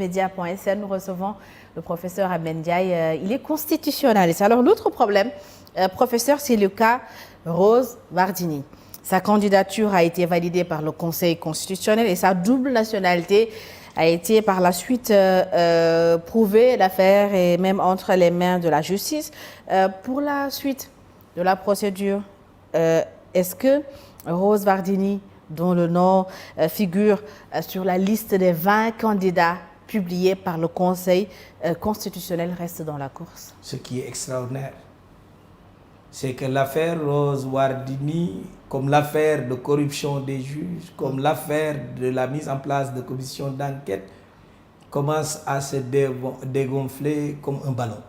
emedia.sn, nous recevons le professeur Ahmed Ndiaye. Il est constitutionnaliste. Alors l'autre problème, professeur, c'est le cas Rose Wardini. Sa candidature a été validée par le Conseil constitutionnel et sa double nationalité a été par la suite prouvée. L'affaire est même entre les mains de la justice. Pour la suite de la procédure, est-ce que Rose Wardini, dont le nom figure sur la liste des 20 candidats publiés par le Conseil constitutionnel, reste dans la course? Ce qui est extraordinaire, c'est que l'affaire Rose Wardini, comme l'affaire de corruption des juges, comme l'affaire de la mise en place de commissions d'enquête, commence à se dégonfler comme un ballon.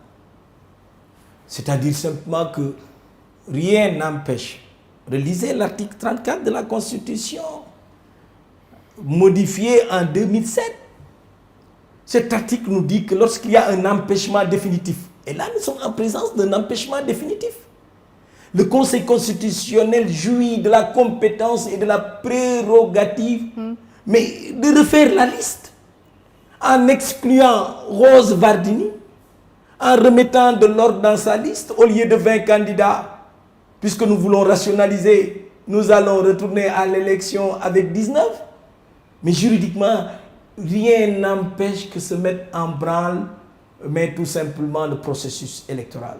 C'est-à-dire simplement que rien n'empêche. Relisez l'article 34 de la Constitution, modifié en 2007. Cet article nous dit que lorsqu'il y a un empêchement définitif, et là nous sommes en présence d'un empêchement définitif, le Conseil constitutionnel jouit de la compétence et de la prérogative, mais de refaire la liste, en excluant Rose Wardini, en remettant de l'ordre dans sa liste, au lieu de 20 candidats. Puisque nous voulons rationaliser, nous allons retourner à l'élection avec 19. Mais juridiquement, rien n'empêche que se mettre en branle, mais tout simplement le processus électoral.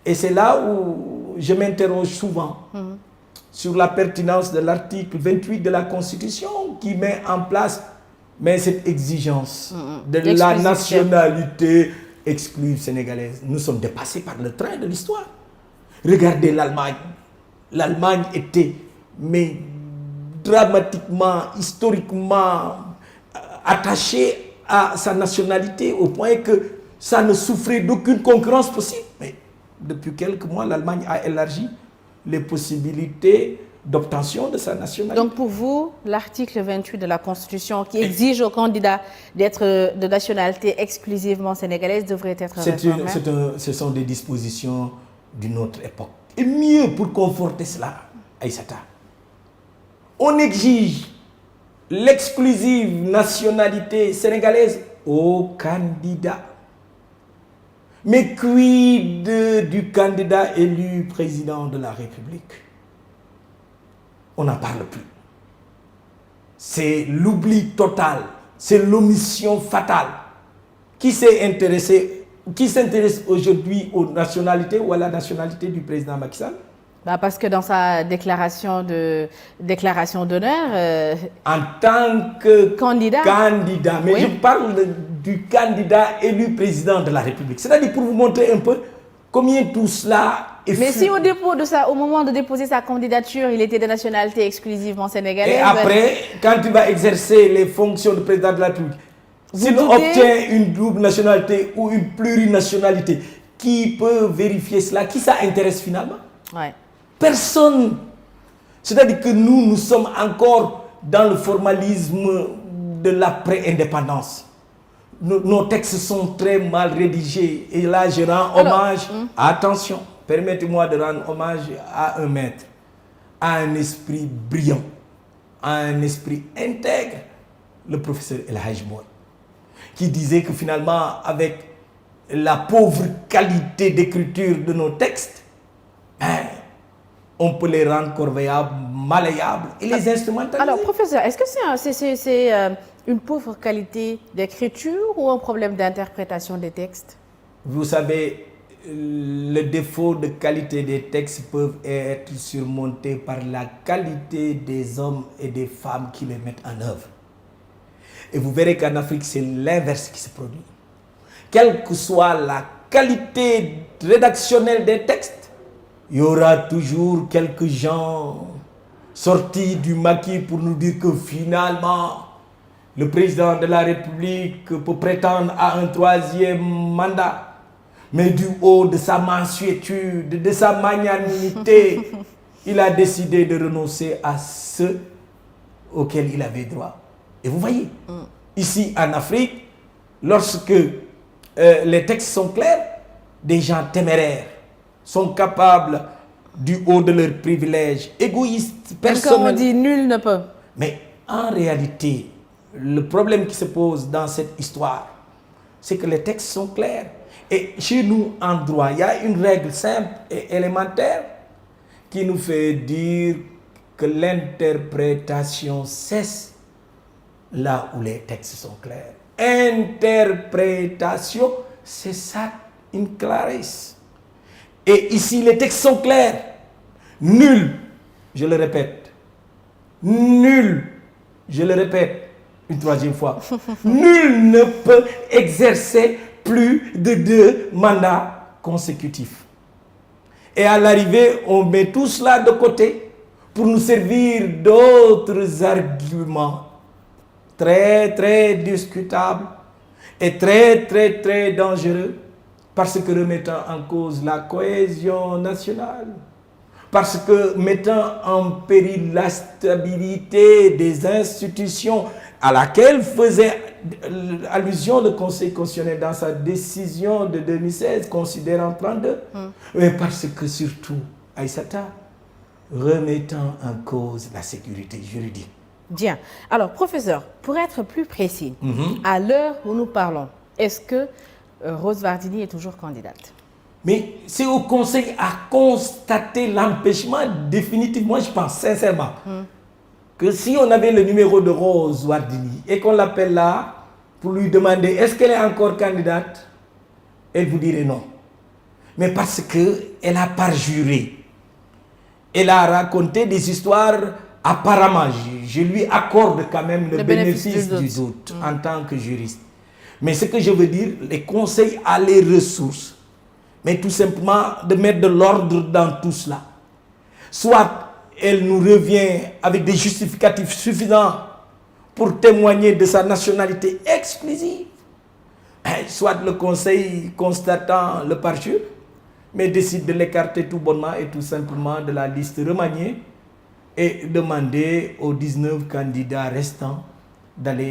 Et c'est là où je m'interroge souvent sur la pertinence de l'article 28 de la Constitution qui met en place cette exigence de la nationalité exclusive sénégalaise. Nous sommes dépassés par le train de l'histoire. Regardez l'Allemagne. L'Allemagne était dramatiquement, historiquement attachée à sa nationalité au point que ça ne souffrait d'aucune concurrence possible. Mais depuis quelques mois, l'Allemagne a élargi les possibilités d'obtention de sa nationalité. Donc pour vous, l'article 28 de la Constitution qui exige aux candidats d'être de nationalité exclusivement sénégalaise devrait être réformé? Ce sont des dispositions d'une autre époque. Et mieux pour conforter cela, Aïssata, on exige l'exclusive nationalité sénégalaise aux candidats. Mais quid du candidat élu président de la République? On n'en parle plus. C'est l'oubli total, c'est l'omission fatale. Qui s'intéresse aujourd'hui aux nationalités ou à la nationalité du président Macky Sall? Parce que dans sa déclaration d'honneur, en tant que candidat, mais oui, je parle du candidat élu président de la République. C'est-à-dire pour vous montrer un peu combien tout cela est mais si au moment de déposer sa candidature, il était de nationalité exclusivement sénégalaise. Et après, quand il va exercer les fonctions de président de la République, s'il obtient une double nationalité ou une plurinationalité, qui peut vérifier cela? Qui ça intéresse finalement? Ouais. Personne. C'est-à-dire que nous sommes encore dans le formalisme de l'après-indépendance. Nos textes sont très mal rédigés. Et là, je rends hommage, attention, permettez-moi de rendre hommage à un maître, à un esprit brillant, à un esprit intègre, le professeur El Hadj Boy, qui disait que finalement, avec la pauvre qualité d'écriture de nos textes, on peut les rendre corvéables, malléables et les instrumentaliser. Alors, professeur, est-ce que c'est une pauvre qualité d'écriture ou un problème d'interprétation des textes? Vous savez, le défaut de qualité des textes peuvent être surmontés par la qualité des hommes et des femmes qui les mettent en œuvre. Et vous verrez qu'en Afrique, c'est l'inverse qui se produit. Quelle que soit la qualité rédactionnelle des textes, il y aura toujours quelques gens sortis du maquis pour nous dire que finalement, le président de la République peut prétendre à un 3e mandat. Mais du haut de sa mansuétude, de sa magnanimité, il a décidé de renoncer à ce auquel il avait droit. Et vous voyez, ici en Afrique, lorsque les textes sont clairs, des gens téméraires sont capables, du haut de leurs privilèges, égoïstes, personnels. Comme on dit, nul ne peut. Mais en réalité, le problème qui se pose dans cette histoire, c'est que les textes sont clairs. Et chez nous, en droit, il y a une règle simple et élémentaire qui nous fait dire que l'interprétation cesse là où les textes sont clairs. Interprétation, c'est ça, in claris. Et ici, les textes sont clairs. Nul, je le répète, nul, je le répète une troisième fois, nul ne peut exercer plus de 2 mandats consécutifs. Et à l'arrivée, on met tout cela de côté pour nous servir d'autres arguments très discutables et très dangereux, parce que remettant en cause la cohésion nationale, parce que mettant en péril la stabilité des institutions à laquelle faisait allusion le Conseil constitutionnel dans sa décision de 2016, considérant 32, mais parce que surtout, Aïssata, remettant en cause la sécurité juridique. Bien. Alors, professeur, pour être plus précis, à l'heure où nous parlons, est-ce que Rose Wardini est toujours candidate? Mais c'est au Conseil à constater l'empêchement définitif. Moi, je pense sincèrement que si on avait le numéro de Rose Wardini et qu'on l'appelle là pour lui demander est-ce qu'elle est encore candidate, elle vous dirait non. Mais parce qu'elle a parjuré. Elle a raconté des histoires apparemment. Je lui accorde quand même le bénéfice du doute en tant que juriste. Mais ce que je veux dire, les conseils à les ressources, mais tout simplement de mettre de l'ordre dans tout cela. Soit elle nous revient avec des justificatifs suffisants pour témoigner de sa nationalité exclusive, soit le conseil constatant le parjure, mais décide de l'écarter tout bonnement et tout simplement de la liste remaniée et demander aux 19 candidats restants d'aller